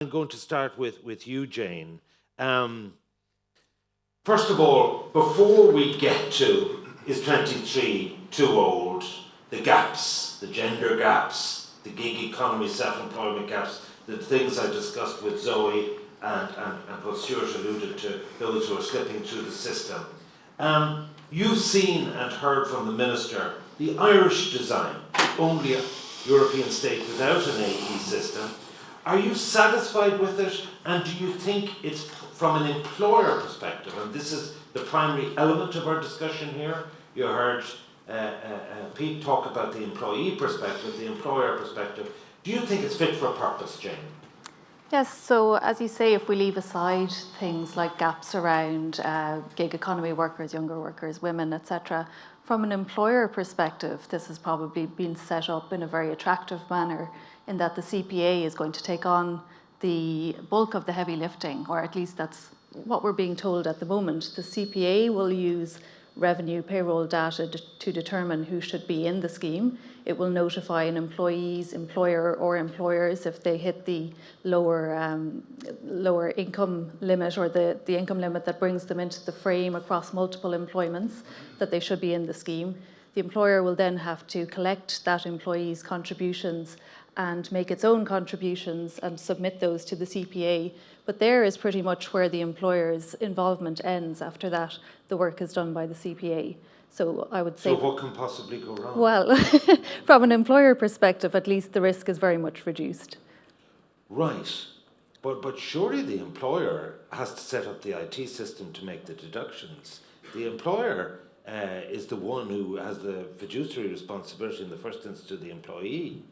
I'm going to start with you, Jane. First of all, before we get to is 23 too old, the gaps, the gender gaps, the gig economy, self-employment gaps, the things I discussed with Zoe and what Stuart alluded to, those who are slipping through the system. You've seen and heard from the Minister the Irish design, only a European state without an AE system. Are you satisfied with it, and do you think it's from an employer perspective, and this is the primary element of our discussion here? You heard Pete talk about the employee perspective, the employer perspective. Do you think it's fit for purpose, Jane? Yes, so as you say, if we leave aside things like gaps around gig economy workers, younger workers, women, etc., from an employer perspective, this has probably been set up in a very attractive manner in that the CPA is going to take on the bulk of the heavy lifting, or at least that's what we're being told at the moment. The CPA will use revenue payroll data to determine who should be in the scheme. It will notify an employee's employer or employers if they hit the lower income limit, or the income limit that brings them into the frame across multiple employments, that they should be in the scheme. The employer will then have to collect that employee's contributions and make its own contributions and submit those to the CPA. But there is pretty much where the employer's involvement ends. After that, the work is done by the CPA. So I would say... So what can possibly go wrong? Well, from an employer perspective, at least the risk is very much reduced. Right. But surely the employer has to set up the IT system to make the deductions. The employer is the one who has the fiduciary responsibility in the first instance to the employee.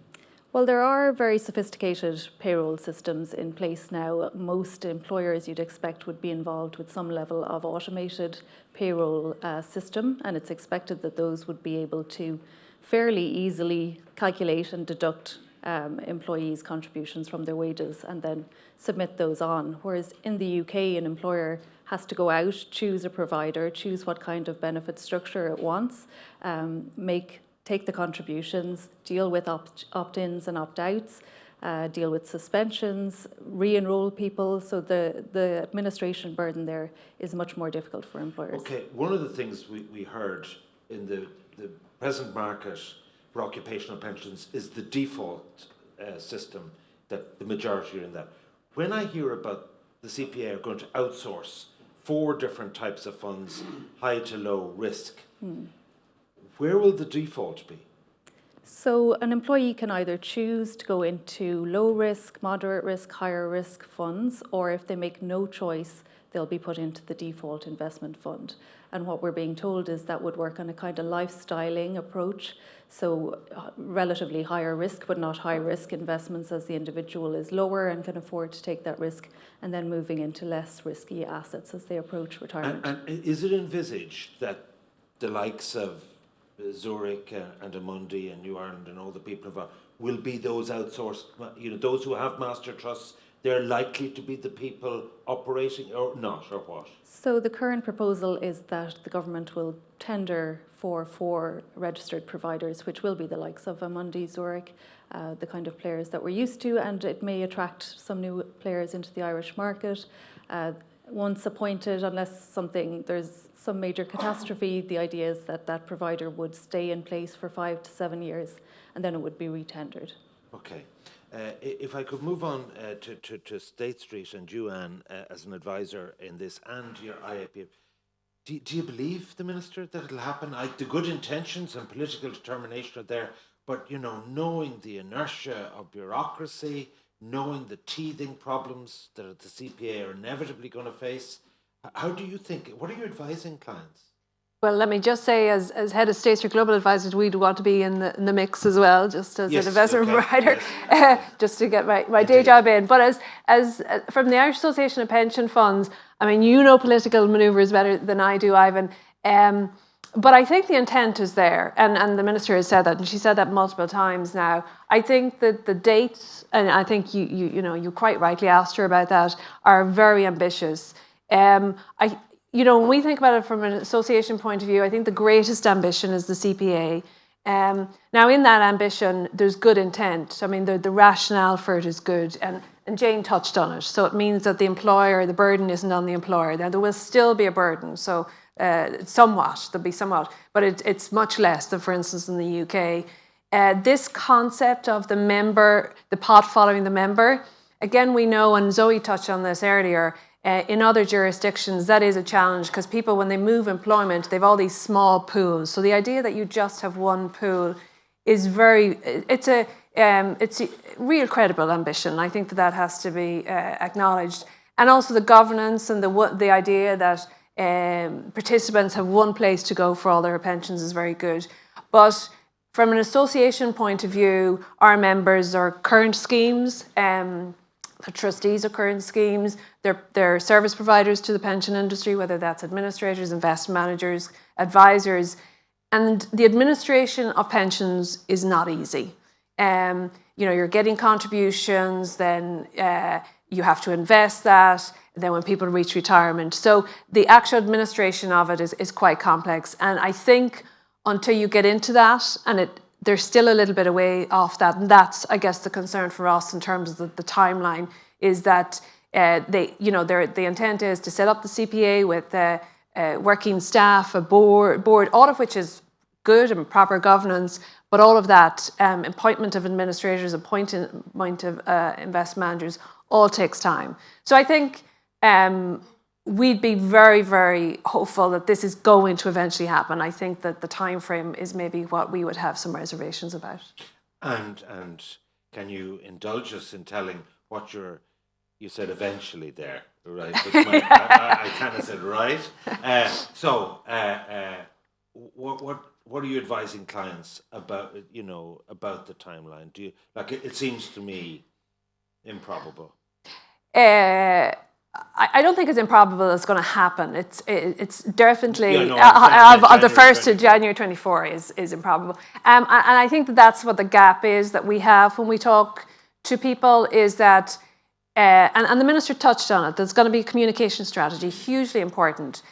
Well, there are very sophisticated payroll systems in place now. Most employers you'd expect would be involved with some level of automated payroll system, and it's expected that those would be able to fairly easily calculate and deduct employees' contributions from their wages and then submit those on. Whereas in the UK, an employer has to go out, choose a provider, choose what kind of benefit structure it wants, take the contributions, deal with opt-ins and opt-outs, deal with suspensions, re-enroll people. So the administration burden there is much more difficult for employers. Okay, one of the things we heard in the present market for occupational pensions is the default system, that the majority are in that. When I hear about the CPA are going to outsource 4 different types of funds, high to low risk, where will the default be? So an employee can either choose to go into low risk, moderate risk, higher risk funds, or if they make no choice, they'll be put into the default investment fund. And what we're being told is that would work on a kind of lifestyling approach. So relatively higher risk, but not high risk investments as the individual is lower and can afford to take that risk, and then moving into less risky assets as they approach retirement. And is it envisaged that the likes of Zurich and Amundi and New Ireland and all the people involved will be those outsourced, those who have master trusts, they're likely to be the people operating or not, or what? So the current proposal is that the government will tender for 4 registered providers, which will be the likes of Amundi, Zurich, the kind of players that we're used to, and it may attract some new players into the Irish market. Once appointed, unless there's some major catastrophe, the idea is that that provider would stay in place for 5 to 7 years, and then it would be retendered. Okay. If I could move on to State Street and you, Anne, as an advisor in this, and your IAP, do you believe the Minister that it'll happen? The good intentions and political determination are there, but knowing the inertia of bureaucracy, knowing the teething problems that the CPA are inevitably going to face, how do you think, what are you advising clients? Well, let me just say, as head of State Street Global Advisors, we'd want to be in the mix as well, just as an investment provider, just to get my day job in. But as from the Irish Association of Pension Funds, I mean, political manoeuvres better than I do, Ivan. But I think the intent is there, and the Minister has said that, and she said that multiple times now. I think that the dates, and I think you quite rightly asked her about that, are very ambitious. When we think about it from an association point of view, I think the greatest ambition is the CPA. Now, in that ambition, there's good intent. I mean, the rationale for it is good. And and Jane touched on it. So it means that the burden isn't on the employer. There will still be a burden, so there'll be somewhat, but it's much less than, for instance, in the UK. This concept of the pot following the member, again, we know, and Zoe touched on this earlier, in other jurisdictions, that is a challenge because people, when they move employment, they've all these small pools. So the idea that you just have one pool is it's a real credible ambition. I think that has to be acknowledged. And also the governance and the idea that participants have one place to go for all their pensions is very good. But from an association point of view, our members are current schemes, the trustees of current schemes, they're service providers to the pension industry, whether that's administrators, investment managers, advisors. And the administration of pensions is not easy. You're getting contributions, then you have to invest that, then when people reach retirement. So the actual administration of it is quite complex. And I think until you get into that, and there's still a little bit away off that, and that's, I guess, the concern for us in terms of the timeline, is that the intent is to set up the CPA with working staff, a board, all of which is good and proper governance, but all of that, appointment of administrators, appointment of investment managers, all takes time. So I think we'd be very, very hopeful that this is going to eventually happen. I think that the time frame is maybe what we would have some reservations about. And can you indulge us in telling what you said eventually there, right? But I kind of said right. What are you advising clients about? About the timeline? Do you it seems to me improbable. I don't think it's improbable it's going to happen. It's definitely of the 1st of January 24 is improbable. And I think that's what the gap is that we have when we talk to people, is that, and the Minister touched on it, there's going to be a communication strategy, hugely important,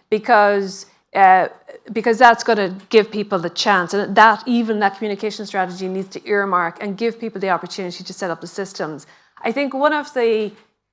because that's going to give people the chance, and that communication strategy needs to earmark and give people the opportunity to set up the systems. I think one of the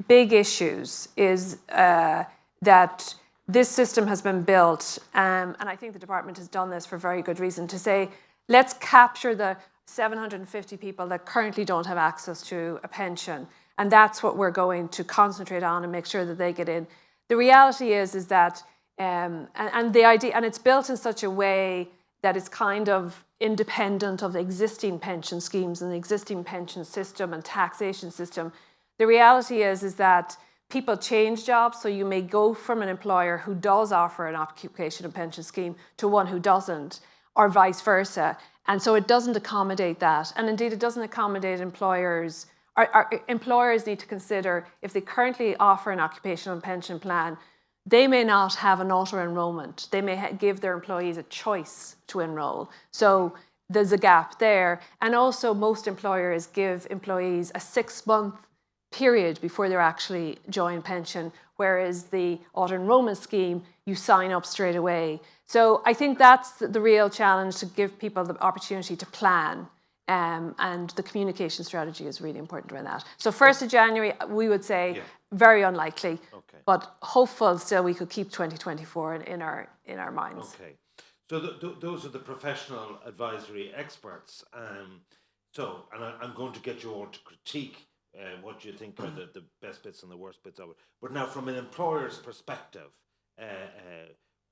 big issues is that this system has been built, and I think the department has done this for very good reason, to say, let's capture the 750 people that currently don't have access to a pension, and that's what we're going to concentrate on and make sure that they get in. The reality is that, and the idea, and it's built in such a way that it's kind of independent of the existing pension schemes and the existing pension system and taxation system. The reality is that people change jobs, so you may go from an employer who does offer an occupation and pension scheme to one who doesn't, or vice versa. And so it doesn't accommodate that. And indeed, it doesn't accommodate employers. Employers need to consider, if they currently offer an occupational and pension plan, they may not have an auto-enrollment. They may give their employees a choice to enroll. So there's a gap there. And also, most employers give employees a 6-month period before they're actually join pension, whereas the auto-enrollment scheme, you sign up straight away. So I think that's the real challenge, to give people the opportunity to plan, and the communication strategy is really important around that. So 1st of January, we would say very unlikely, but hopeful still we could keep 2024 in our minds. Okay, so those are the professional advisory experts. And I'm going to get you all to critique what you think are the best bits and the worst bits of it. But now, from an employer's perspective,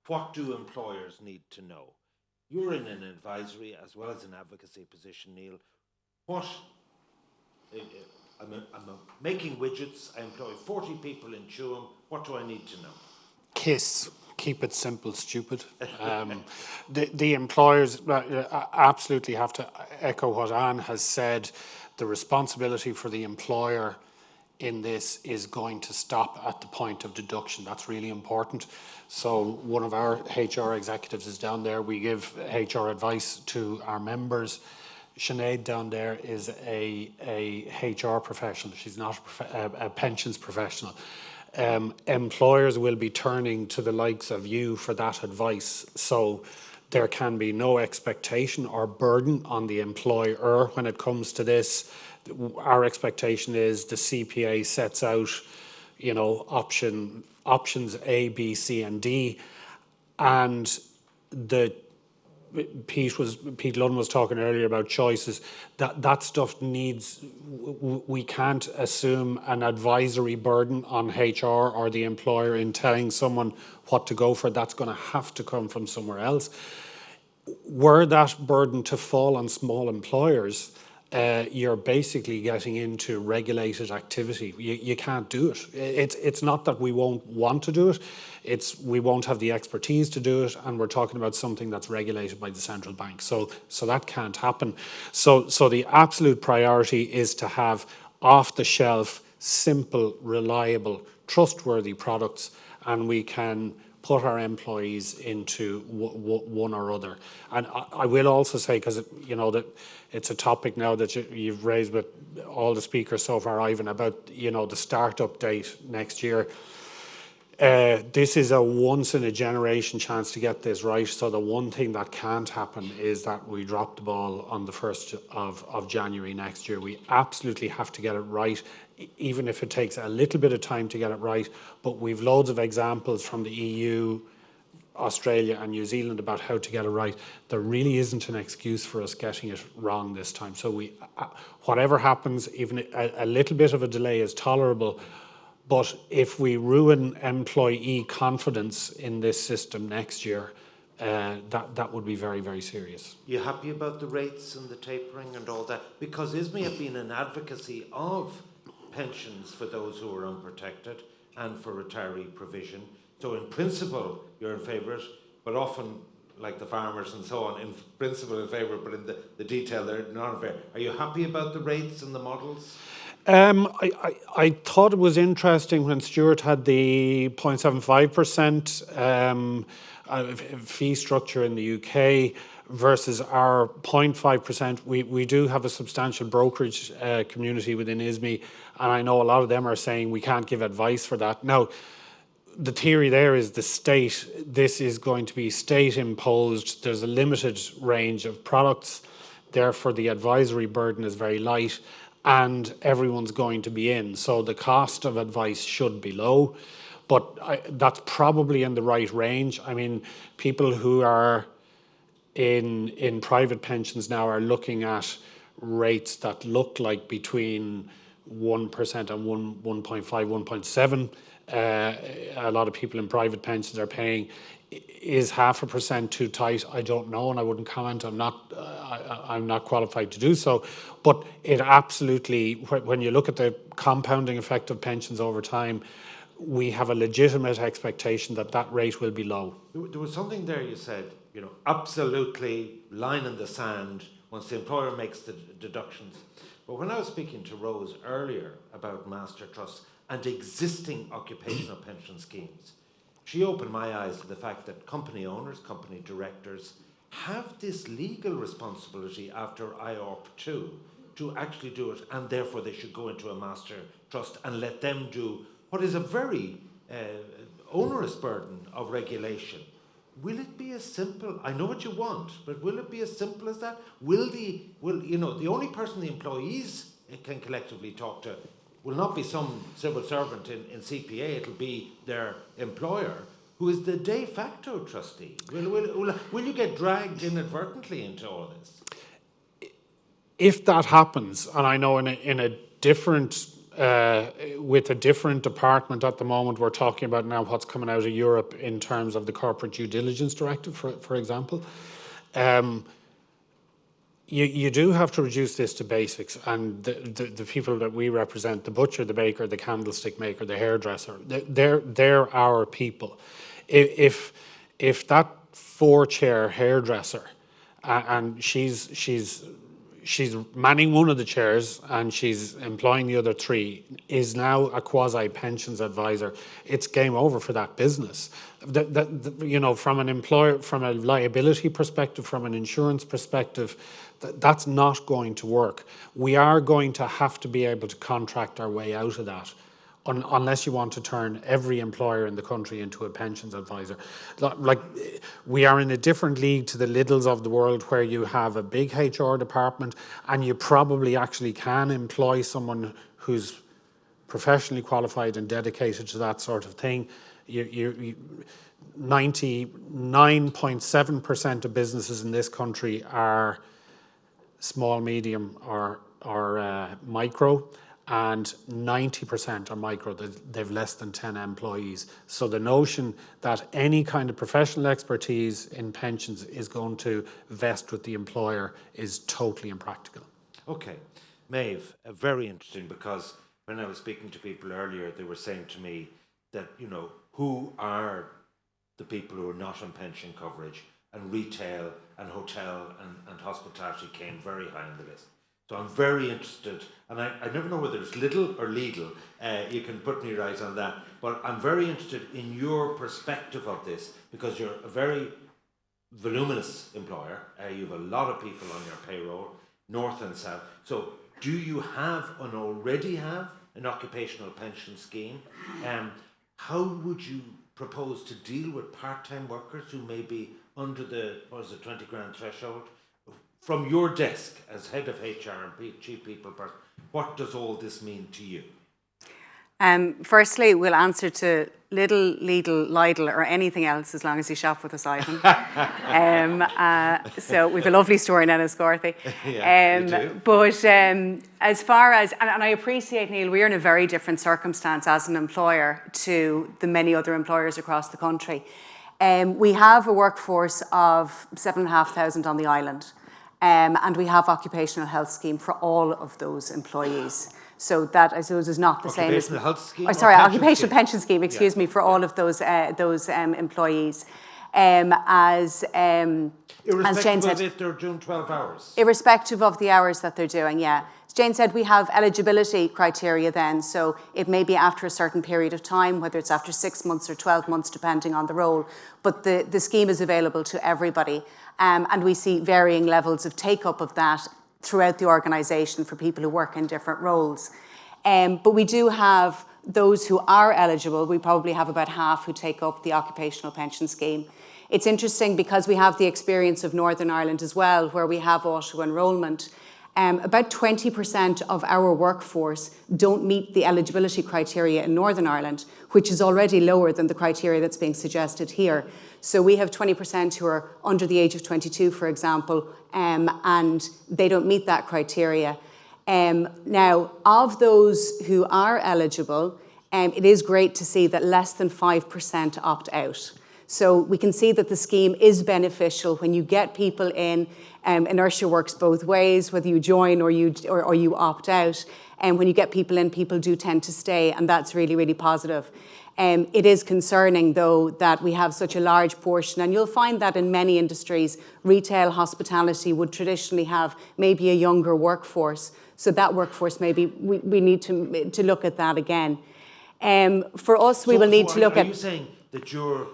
what do employers need to know? You're in an advisory as well as an advocacy position, Neil. I'm making widgets. I employ 40 people in Tuam. What do I need to know? KISS. Keep it simple, stupid. The employers absolutely have to echo what Anne has said. The responsibility for the employer in this is going to stop at the point of deduction. That's really important. So one of our HR executives is down there. We give HR advice to our members. Sinead down there is a HR professional. She's not a pensions professional. Employers will be turning to the likes of you for that advice. So There can be no expectation or burden on the employer when it comes to this. Our expectation is the CPA sets out, options A, B, C, and D, and Pete Lunn was talking earlier about choices. That stuff needs. We can't assume an advisory burden on HR or the employer in telling someone what to go for. That's going to have to come from somewhere else. Were that burden to fall on small employers, you're basically getting into regulated activity. You can't do it. It's not that we won't want to do it. It's we won't have the expertise to do it, and we're talking about something that's regulated by the central bank. So that can't happen. So the absolute priority is to have off-the-shelf, simple, reliable, trustworthy products, and we can put our employees into one or other. And I will also say, because that it's a topic now that you've raised with all the speakers so far, Ivan, about the start-up date next year. This is a once-in-a-generation chance to get this right. So the one thing that can't happen is that we drop the ball on the 1st of January next year. We absolutely have to get it right, even if it takes a little bit of time to get it right. But we've loads of examples from the EU, Australia and New Zealand about how to get it right. There really isn't an excuse for us getting it wrong this time. So whatever happens, even a little bit of a delay is tolerable. But if we ruin employee confidence in this system next year, that would be very, very serious. You happy about the rates and the tapering and all that? Because ISME have been an advocacy of pensions for those who are unprotected and for retiree provision. So in principle, you're in favour of it, but often, like the farmers and so on, in principle in favour, but in the detail, they're not in favour. Are you happy about the rates and the models? I thought it was interesting when Stuart had the 0.75% fee structure in the UK versus our 0.5%. We do have a substantial brokerage community within ISME, and I know a lot of them are saying we can't give advice for that. Now, the theory there is this is going to be state imposed. There's a limited range of products, therefore the advisory burden is very light, and everyone's going to be in. So the cost of advice should be low, but that's probably in the right range. I mean, people who are in private pensions now are looking at rates that look like between 1% and 1.5, 1.7. A lot of people in private pensions are paying. Is 0.5% too tight? I don't know, and I wouldn't comment. I'm not qualified to do so. But it absolutely, when you look at the compounding effect of pensions over time, we have a legitimate expectation that rate will be low. There was something there you said, absolutely line in the sand once the employer makes the deductions. But when I was speaking to Rose earlier about master trusts and existing occupational pension schemes, she opened my eyes to the fact that company owners, company directors have this legal responsibility after IORP2 to actually do it, and therefore they should go into a master trust and let them do what is a very onerous burden of regulation. Will it be as simple? I know what you want, but will it be as simple as that? The only person the employees can collectively talk to will not be some civil servant in CPA, it'll be their employer, who is the de facto trustee. Will you get dragged inadvertently into all this? If that happens, and I know in a different, with a different department at the moment, we're talking about now what's coming out of Europe in terms of the Corporate Due Diligence Directive, for example. You do have to reduce this to basics, and the people that we represent, the butcher, the baker, the candlestick maker, the hairdresser, they're our people. If that 4-chair hairdresser, and she's manning one of the chairs and she's employing the other 3, is now a quasi-pensions advisor, it's game over for that business. From an employer, from a liability perspective, from an insurance perspective, that's not going to work. We are going to have to be able to contract our way out of that unless you want to turn every employer in the country into a pensions advisor. Like, we are in a different league to the Lidls of the world, where you have a big HR department and you probably actually can employ someone who's professionally qualified and dedicated to that sort of thing. 99.7% of businesses in this country are small, medium or micro, and 90% are micro. They've less than 10 employees. So the notion that any kind of professional expertise in pensions is going to vest with the employer is totally impractical. Okay. Maeve, very interesting, because when I was speaking to people earlier, they were saying to me that, who are the people who are not on pension coverage, and retail and hotel and hospitality came very high on the list. So I'm very interested, and I never know whether it's Lidl or Lidl, you can put me right on that, but I'm very interested in your perspective of this, because you're a very voluminous employer, you have a lot of people on your payroll, north and south. So do you have and already have an occupational pension scheme? How would you propose to deal with part-time workers who may be under the 20 grand threshold? From your desk as head of HR and chief people person, what does all this mean to you? Firstly, we'll answer to Lidl, Lidl, or anything else as long as you shop with us, Ivan. So we've a lovely store in Enniscorthy. Yeah, you do. But as far as, and I appreciate, Neil, we're in a very different circumstance as an employer to the many other employers across the country. We have a workforce of 7,500 on the island, and we have occupational health scheme for all of those employees. So that, I suppose, is not the same as... Occupational health scheme? Occupational pension scheme, excuse me, for all of those employees. As Jane Irrespective said, of if they're doing 12 hours? irrespective of the hours that they're doing, yeah. As Jane said, we have eligibility criteria then, so it may be after a certain period of time, whether it's after 6 months or 12 months, depending on the role, but the scheme is available to everybody. And we see varying levels of take-up of that throughout the organisation for people who work in different roles. But we do have those who are eligible. We probably have about half who take up the occupational pension scheme. It's interesting because we have the experience of Northern Ireland as well, where we have auto-enrolment. About 20% of our workforce don't meet the eligibility criteria in Northern Ireland, which is already lower than the criteria that's being suggested here. So we have 20% who are under the age of 22, for example, and they don't meet that criteria. Now, of those who are eligible, it is great to see that less than 5% opt out. So we can see that the scheme is beneficial when you get people in. Inertia works both ways, whether you join or you opt out. And when you get people in, people do tend to stay, and that's really, really positive. It is concerning, though, that we have such a large portion, and you'll find that in many industries, retail, hospitality would traditionally have maybe a younger workforce. So that workforce, maybe we need to look at that again. For us, we will need to look at... Are you saying that your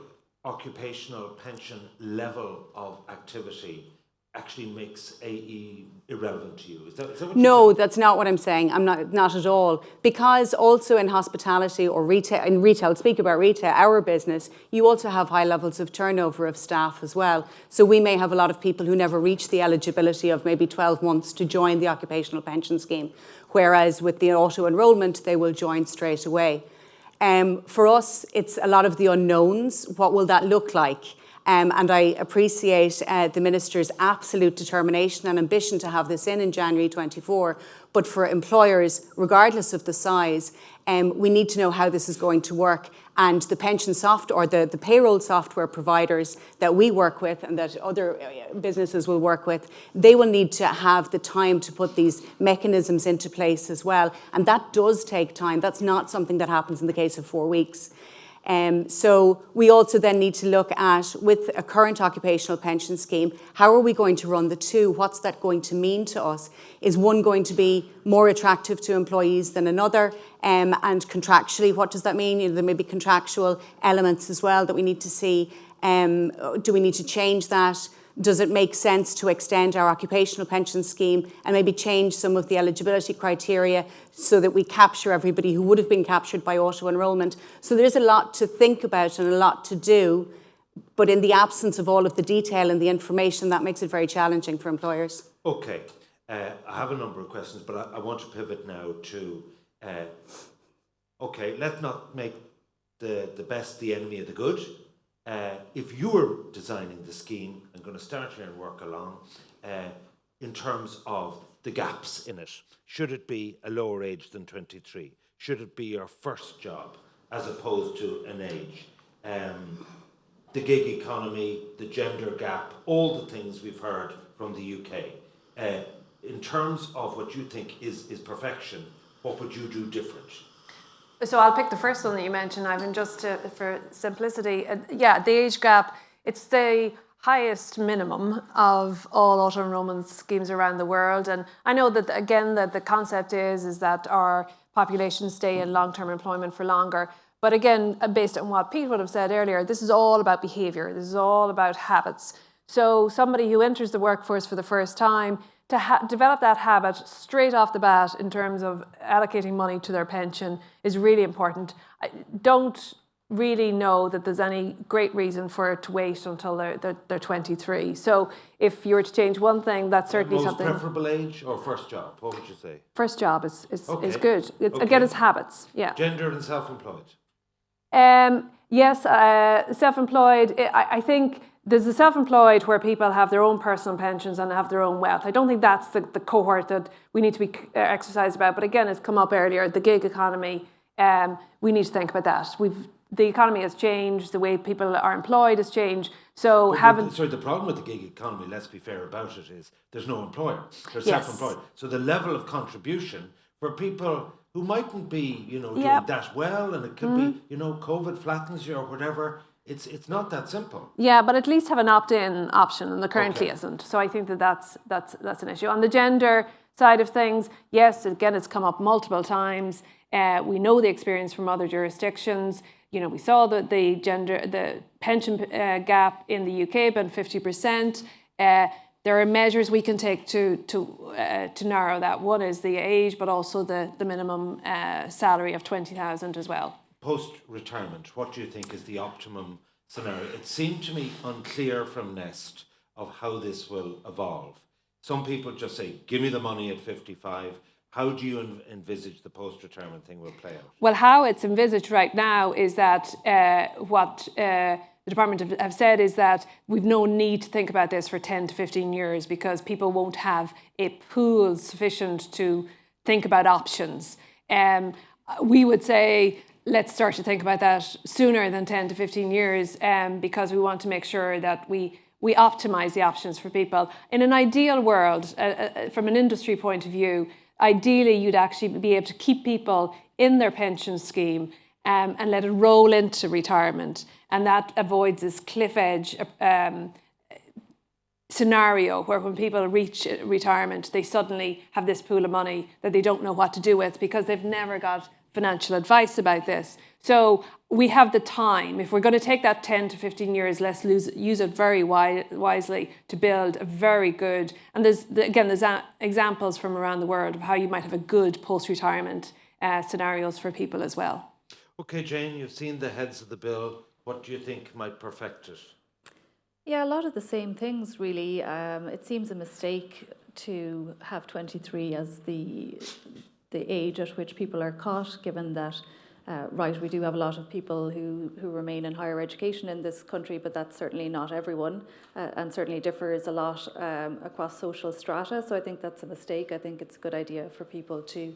occupational pension level of activity actually makes AE irrelevant to you? Is that what you're No, saying? that's not what I'm saying. I'm not at all. Because also in hospitality or retail, speak about retail, our business, you also have high levels of turnover of staff as well. So we may have a lot of people who never reach the eligibility of maybe 12 months to join the occupational pension scheme. Whereas with the auto-enrolment, they will join straight away. For us, it's a lot of the unknowns. What will that look like? And I appreciate the Minister's absolute determination and ambition to have this in January 24. But for employers, regardless of the size, we need to know how this is going to work. And the pension software or the payroll software providers that we work with and that other businesses will work with, they will need to have the time to put these mechanisms into place as well. And that does take time. That's not something that happens in the case of 4 weeks. So we also then need to look at, with a current occupational pension scheme, how are we going to run the two? What's that going to mean to us? Is one going to be more attractive to employees than another? And contractually, what does that mean? There may be contractual elements as well that we need to see. Do we need to change that? Does it make sense to extend our occupational pension scheme and maybe change some of the eligibility criteria so that we capture everybody who would have been captured by auto-enrolment? So there's a lot to think about and a lot to do, but in the absence of all of the detail and the information, that makes it very challenging for employers. Okay, I have a number of questions, but I want to pivot now to, okay, let's not make the best the enemy of the good. If you were designing the scheme, I'm going to start here and work along, in terms of the gaps in it. Should it be a lower age than 23? Should it be your first job as opposed to an age? The gig economy, the gender gap, all the things we've heard from the UK. In terms of what you think is perfection, what would you do different? So I'll pick the first one that you mentioned, Ivan, just for simplicity. Yeah, the age gap, it's the highest minimum of all auto-enrolment schemes around the world. And I know that, again, that the concept is that our population stay in long-term employment for longer. But again, based on what Pete would have said earlier, this is all about behaviour. This is all about habits. So somebody who enters the workforce for the first time, to develop that habit straight off the bat in terms of allocating money to their pension is really important. I don't really know that there's any great reason for it to wait until they're 23. So if you were to change one thing, that's certainly most something. Preferable age or first job? What would you say? First job is Okay. good. It's, Okay. Again, it's habits. Yeah. Gender and self-employed. Yes, self-employed. I think there's the self-employed where people have their own personal pensions and have their own wealth. I don't think that's the cohort that we need to be exercised about. But again, it's come up earlier, the gig economy. We need to think about that. The economy has changed. The way people are employed has changed. So the problem with the gig economy, let's be fair about it, is there's no employer. They're Yes. self-employed. So the level of contribution for people who mightn't be, doing Yep. that well, and it could be, COVID flattens you or whatever. It's not that simple. Yeah, but at least have an opt-in option, and there currently Okay. isn't. So I think that's an issue. On the gender side of things, yes, again, it's come up multiple times. We know the experience from other jurisdictions. We saw the pension gap in the UK about 50%. There are measures we can take to narrow that. One is the age, but also the minimum salary of 20,000 as well. Post-retirement, what do you think is the optimum scenario? It seemed to me unclear from Nest of how this will evolve. Some people just say, give me the money at 55. How do you envisage the post-retirement thing will play out? Well, how it's envisaged right now is that what the Department have said is that we've no need to think about this for 10 to 15 years because people won't have a pool sufficient to think about options. We would say, let's start to think about that sooner than 10 to 15 years because we want to make sure that we optimise the options for people. In an ideal world, from an industry point of view, ideally you'd actually be able to keep people in their pension scheme and let it roll into retirement. And that avoids this cliff edge scenario where when people reach retirement, they suddenly have this pool of money that they don't know what to do with because they've never got financial advice about this. So we have the time. If we're going to take that 10 to 15 years, let's use it very wisely to build a very good, and there's examples from around the world of how you might have a good post-retirement scenarios for people as well. Okay, Jane, you've seen the heads of the bill. What do you think might perfect it? Yeah, a lot of the same things really. It seems a mistake to have 23 as the age at which people are caught, given that, we do have a lot of people who remain in higher education in this country, but that's certainly not everyone, and certainly differs a lot across social strata. So I think that's a mistake. I think it's a good idea for people to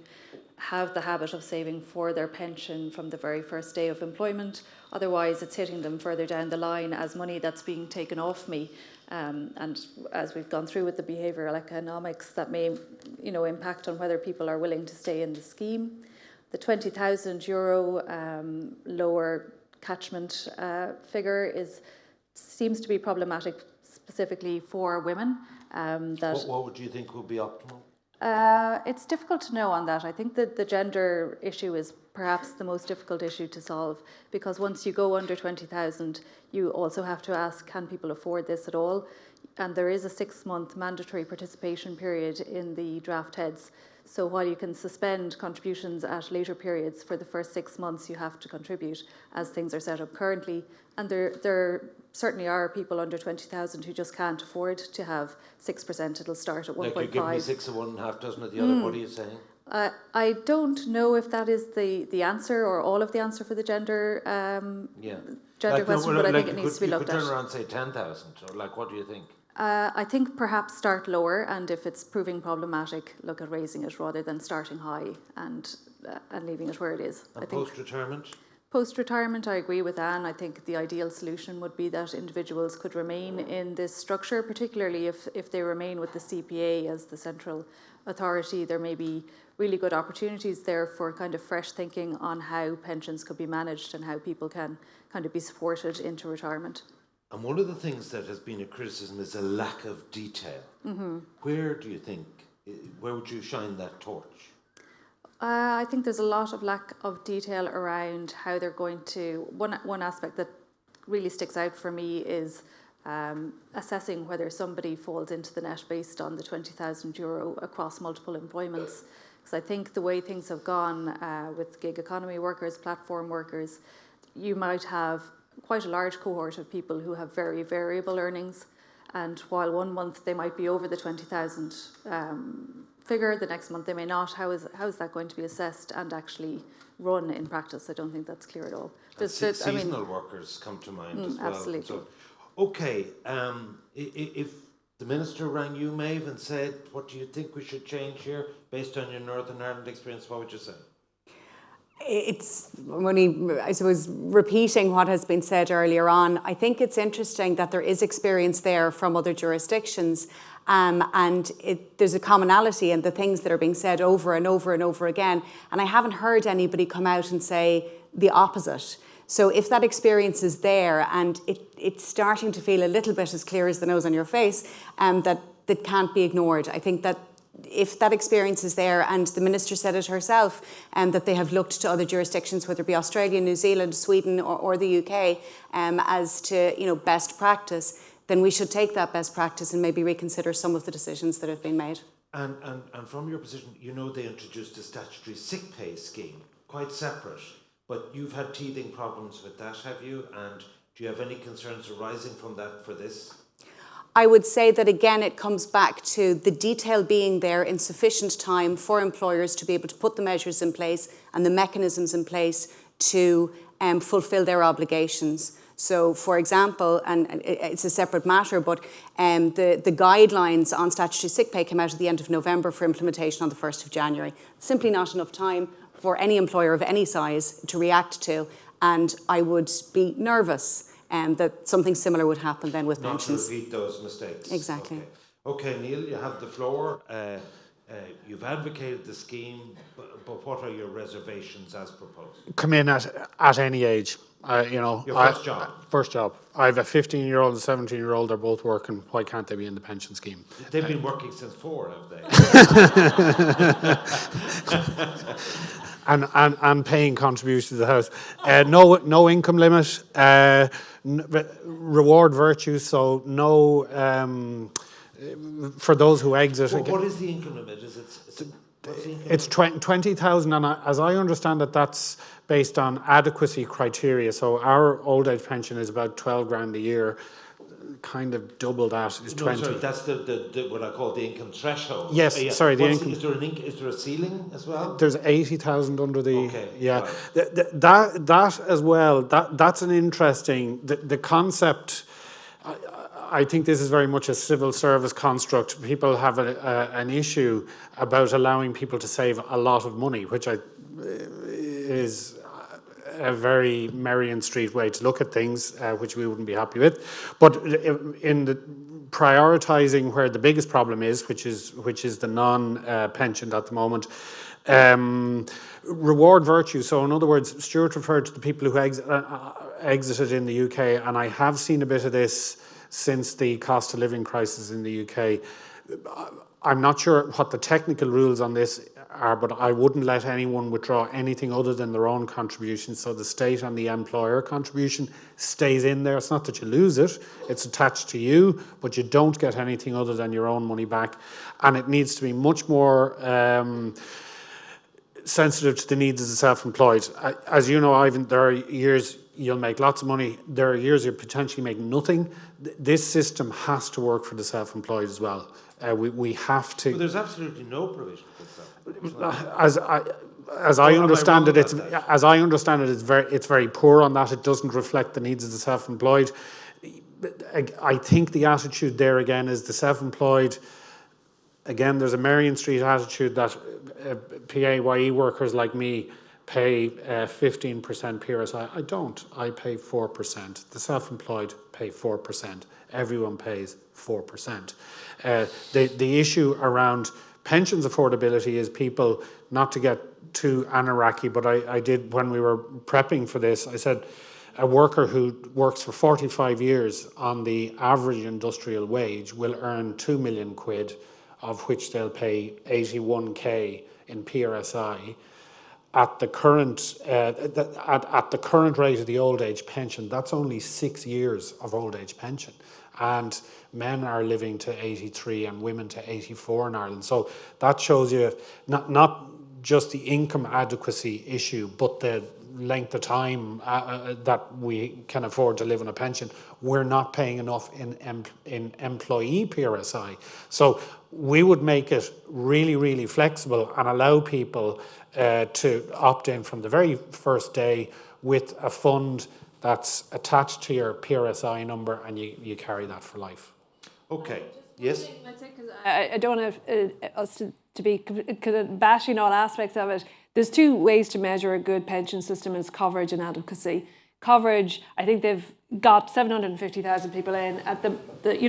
have the habit of saving for their pension from the very first day of employment. Otherwise, it's hitting them further down the line as money that's being taken off me. And as we've gone through with the behavioural economics, that may, impact on whether people are willing to stay in the scheme. The €20,000 lower catchment figure seems to be problematic specifically for women. What would you think would be optimal? It's difficult to know on that. I think that the gender issue is perhaps the most difficult issue to solve because once you go under 20,000, you also have to ask, can people afford this at all? and there is a 6-month mandatory participation period in the draft heads. So while you can suspend contributions at later periods, for the first 6 months you have to contribute as things are set up currently. And there certainly are people under 20,000 who just can't afford to have 6%. It'll start at 1.5. Like you give me 6 of one and a half dozen of the other. What are you saying? I don't know if that is the answer or all of the answer for the gender question, but I think it needs to be looked at. You could turn around and say 10,000, or like, what do you think? I think perhaps start lower, and if it's proving problematic, look at raising it rather than starting high and leaving it where it is. And post-retirement? Post-retirement, I agree with Anne. I think the ideal solution would be that individuals could remain in this structure, particularly if they remain with the CPA as the central authority. There may be really good opportunities there for kind of fresh thinking on how pensions could be managed and how people can kind of be supported into retirement. And one of the things that has been a criticism is a lack of detail. Where do you think, where would you shine that torch? I think there's a lot of lack of detail around how they're going to... One aspect that really sticks out for me is assessing whether somebody falls into the net based on the €20,000 across multiple employments. Because I think the way things have gone with gig economy workers, platform workers, you might have quite a large cohort of people who have very variable earnings, and while 1 month they might be over the 20,000 figure, the next month they may not. How is that going to be assessed and actually run in practice? I don't think that's clear at all. Seasonal workers come to mind as well. Absolutely. So, okay, if the Minister rang you, Maeve, and said, what do you think we should change here based on your Northern Ireland experience, what would you say? It's only, I suppose, repeating what has been said earlier on. I think it's interesting that there is experience there from other jurisdictions, and there's a commonality in the things that are being said over and over and over again. And I haven't heard anybody come out and say the opposite. So if that experience is there and it's starting to feel a little bit as clear as the nose on your face, that can't be ignored. I think that if that experience is there, and the Minister said it herself, that they have looked to other jurisdictions, whether it be Australia, New Zealand, Sweden or the UK, as to best practice, then we should take that best practice and maybe reconsider some of the decisions that have been made. And from your position, they introduced a statutory sick pay scheme, quite separate, but you've had teething problems with that, have you? And do you have any concerns arising from that for this? I would say that, again, it comes back to the detail being there in sufficient time for employers to be able to put the measures in place and the mechanisms in place to fulfil their obligations. So, for example, and it's a separate matter, but the guidelines on statutory sick pay came out at the end of November for implementation on the 1st of January. Simply not enough time for any employer of any size to react to, and I would be nervous that something similar would happen then with pensions. Not to repeat those mistakes. Exactly. Okay, Neil, you have the floor. You've advocated the scheme, but what are your reservations as proposed? Come in at any age. Your first job? First job. I have a 15-year-old and a 17-year-old. They're both working. Why can't they be in the pension scheme? They've been working since 4, have they? and paying contributions to the house. No income limit. Reward virtue. So no for those who exit. What is the income limit? It's 20,000, and as I understand it, that's based on adequacy criteria. So our old age pension is about 12 grand a year. Kind of double that is 20. Sorry, that's the what I call the income threshold. Yes, yeah. Sorry, the income. income. Is there a ceiling as well? There's 80,000 under the. Okay. Yeah, right. that as well. That's an interesting the concept. I think this is very much a civil service construct. People have an issue about allowing people to save a lot of money, which is a very Merrion Street way to look at things, which we wouldn't be happy with. But in the prioritising where the biggest problem is, which is the non-pensioned at the moment, reward virtue. So in other words, Stuart referred to the people who exited in the UK, and I have seen a bit of this since the cost of living crisis in the UK. I'm not sure what the technical rules on this but I wouldn't let anyone withdraw anything other than their own contribution. So the state and the employer contribution stays in there. It's not that you lose it, it's attached to you, but you don't get anything other than your own money back. And it needs to be much more sensitive to the needs of the self-employed. As you know, Ivan, there are years you'll make lots of money. There are years you'll potentially make nothing. This system has to work for the self-employed as well. We have to. But there's absolutely no provision for that. As I understand it, it's very poor on that. It doesn't reflect the needs of the self-employed. I think the attitude there again is the self-employed. Again, there's a Marion Street attitude that PAYE workers like me pay 15% PRSI. I don't. I pay 4%. The self-employed pay 4%. Everyone pays 4%. The issue around pensions affordability is people, not to get too anarchy, but I did when we were prepping for this, I said a worker who works for 45 years on the average industrial wage will earn 2 million quid, of which they'll pay 81k in PRSI. At the current rate of the old age pension, that's only 6 years of old age pension, and men are living to 83 and women to 84 in Ireland. So that shows you not just the income adequacy issue, but the length of time that we can afford to live on a pension. We're not paying enough in employee PRSI. So we would make it really, really flexible and allow people to opt in from the very first day with a fund that's attached to your PRSI number, and you carry that for life. Okay. Yes. I don't want us to be kind of bashing all aspects of it. There's two ways to measure a good pension system: is coverage and adequacy. Coverage, I think they've got 750,000 people in at the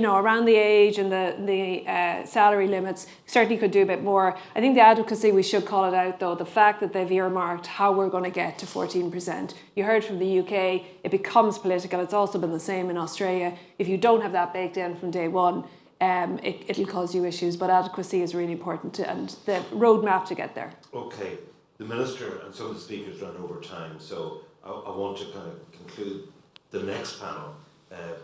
around the age and the salary limits. Certainly could do a bit more. I think the adequacy, we should call it out though, the fact that they've earmarked how we're going to get to 14%. You heard from the UK, it becomes political. It's also been the same in Australia. If you don't have that baked in from day one, it'll cause you issues, but adequacy is really important and the roadmap to get there. Okay, the Minister and some of the speakers run over time, so I want to kind of conclude the next panel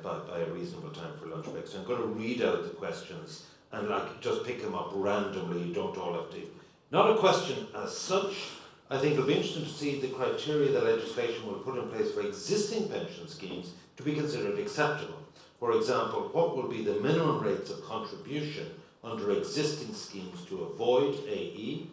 by a reasonable time for lunch break. So I'm going to read out the questions and just pick them up randomly. You don't all have to. Not a question as such. I think it'll be interesting to see the criteria the legislation will put in place for existing pension schemes to be considered acceptable. For example, what will be the minimum rates of contribution under existing schemes to avoid AE?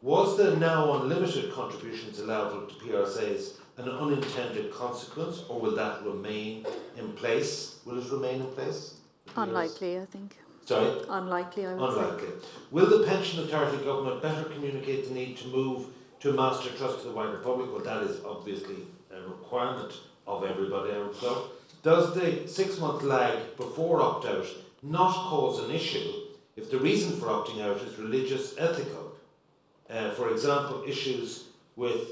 Was the now unlimited contributions allowable to PRSAs an unintended consequence, or will that remain in place? Will it remain in place? Unlikely, I think. Sorry? Unlikely, I would say. Unlikely. Will the Pension Authority government better communicate the need to move to a master trust to the wider public? Well, that is obviously a requirement of everybody, I would say. Does the 6-month lag before opt-out not cause an issue if the reason for opting out is religious, ethical? For example, issues with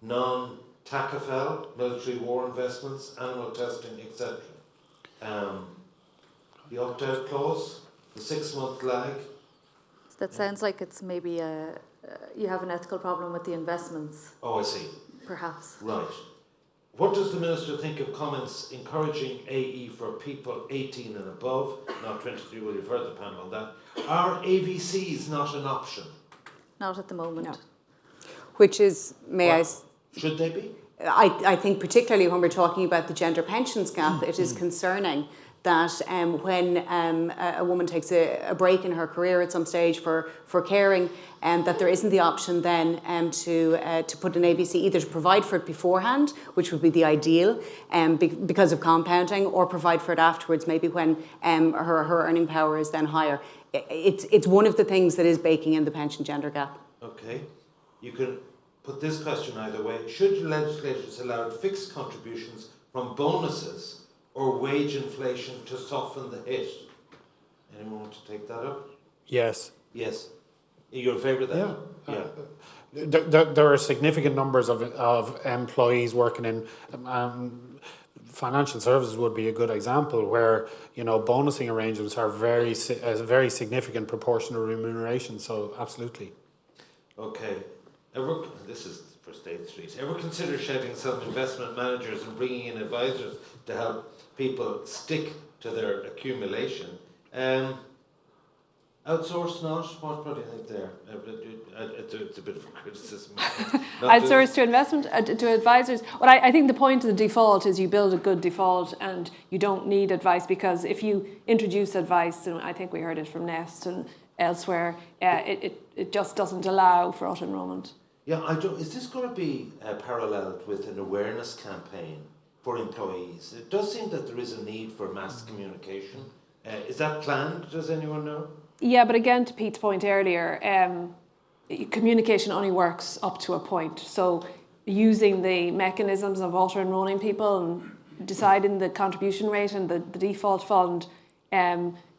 non-TACAFEL, military war investments, animal testing, etc. The opt-out clause, the 6-month lag. That sounds like it's maybe you have an ethical problem with the investments. Oh, I see. Perhaps. Right. What does the Minister think of comments encouraging AE for people 18 and above, not 23, well, you've heard the panel on that. Are AVCs not an option? Not at the moment. No. Which is, should they be? I think particularly when we're talking about the gender pensions gap, it is concerning that when a woman takes a break in her career at some stage for caring, that there isn't the option then to put an AVC, either to provide for it beforehand, which would be the ideal because of compounding, or provide for it afterwards, maybe when her earning power is then higher. It's one of the things that is baking in the pension gender gap. Okay. You can put this question either way. Should legislators allow fixed contributions from bonuses or wage inflation to soften the hit? Anyone want to take that up? Yes. Yes. You're in favour of that? Yeah. There are significant numbers of employees working in financial services would be a good example where, bonusing arrangements are a very significant proportion of remuneration. So absolutely. Okay. This is for State Street. Ever consider shedding some investment managers and bringing in advisors to help people stick to their accumulation? Outsource not? What do you think there? It's a bit of a criticism. Outsource to investment, to advisors. Well, I think the point of the default is you build a good default and you don't need advice, because if you introduce advice, and I think we heard it from Nest and elsewhere, it just doesn't allow for auto-enrolment. Yeah, is this going to be paralleled with an awareness campaign for employees? It does seem that there is a need for mass communication. Is that planned? Does anyone know? Yeah, but again, to Pete's point earlier, communication only works up to a point. So using the mechanisms of auto-enrolling people and deciding the contribution rate and the default fund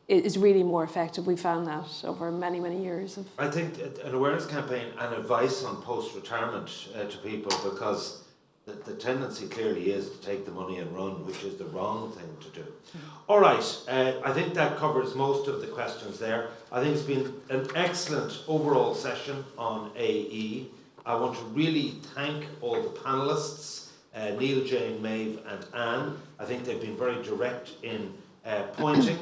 is really more effective. We found that over many, many years. I think an awareness campaign and advice on post-retirement to people, because the tendency clearly is to take the money and run, which is the wrong thing to do. All right, I think that covers most of the questions there. I think it's been an excellent overall session on AE. I want to really thank all the panellists, Neil, Jane, Maeve and Anne. I think they've been very direct in pointing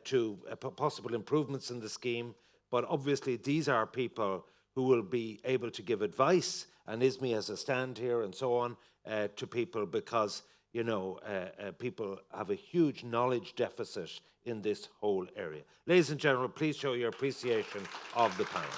to possible improvements in the scheme, but obviously these are people who will be able to give advice, and ISME has a stand here and so on, to people, because, you know, people have a huge knowledge deficit in this whole area. Ladies and gentlemen, please show your appreciation of the panel.